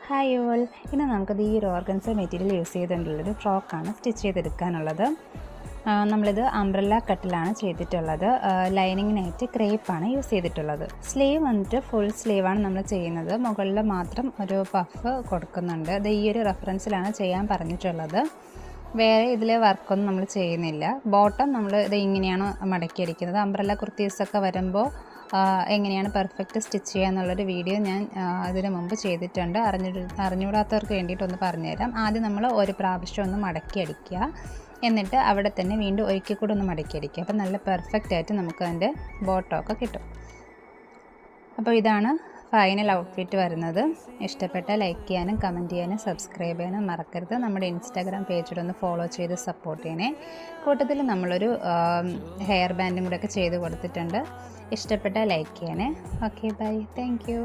Hi all, ഇന്ന് നമുക്കത് ഈ ഒരു ഓർഗൻസ മെറ്റീരിയൽ യൂസ് ചെയ്തിട്ടുള്ളൊരു ഫ്രോക്കാണ് സ്റ്റിച്ച് ചെയ്തെടുക്കാനുള്ളത്. നമ്മളിത് അംബ്രല്ല കട്ടിലാണ് ചെയ്തിട്ടുള്ളത്. ലൈനിങ്ങിനായിട്ട് ക്രേപ്പാണ് യൂസ് ചെയ്തിട്ടുള്ളത്. സ്ലീവ് വന്നിട്ട് ഫുൾ സ്ലീവാണ് നമ്മൾ ചെയ്യുന്നത്. മുകളിൽ മാത്രം ഒരു പഫ് കൊടുക്കുന്നുണ്ട്. ഇത് ഈ ഒരു റെഫറൻസിലാണ് ചെയ്യാൻ പറഞ്ഞിട്ടുള്ളത്. വേറെ ഇതിൽ വർക്കൊന്നും നമ്മൾ ചെയ്യുന്നില്ല. ബോട്ടം നമ്മൾ ഇത് ഇങ്ങനെയാണ് മടക്കിയടിക്കുന്നത്. അംബ്രല്ല കുർത്തീസൊക്കെ വരുമ്പോൾ എങ്ങനെയാണ് പെർഫെക്റ്റ് സ്റ്റിച്ച് ചെയ്യുക എന്നുള്ളൊരു വീഡിയോ ഞാൻ അതിന് മുമ്പ് ചെയ്തിട്ടുണ്ട്. അറിഞ്ഞുകൂടാത്തവർക്ക് വേണ്ടിയിട്ടൊന്ന് പറഞ്ഞുതരാം. ആദ്യം നമ്മൾ ഒരു പ്രാവശ്യം ഒന്ന് മടക്കി അടിക്കുക, എന്നിട്ട് അവിടെ തന്നെ വീണ്ടും ഒരിക്കൽ കൂടെ ഒന്ന് മടക്കി അടിക്കുക. അപ്പോൾ നല്ല പെർഫെക്റ്റ് ആയിട്ട് നമുക്ക് അതിൻ്റെ ബോട്ടമൊക്കെ കിട്ടും. അപ്പോൾ ഇതാണ് ഫൈനൽ ഔട്ട്ഫിറ്റ് വരുന്നത്. ഇഷ്ടപ്പെട്ട ലൈക്ക് ചെയ്യാനും കമൻറ്റ് ചെയ്യാനും സബ്സ്ക്രൈബ് ചെയ്യാനും മറക്കരുത്. നമ്മുടെ ഇൻസ്റ്റാഗ്രാം പേജിൽ ഒന്ന് ഫോളോ ചെയ്ത് സപ്പോർട്ട് ചെയ്യണേ. കൂട്ടത്തിൽ നമ്മളൊരു ഹെയർ ബാൻഡും കൂടെയൊക്കെ ചെയ്ത് കൊടുത്തിട്ടുണ്ട്. ഇഷ്ടപ്പെട്ട ലൈക്ക് ചെയ്യണേ. Okay, bye, thank U.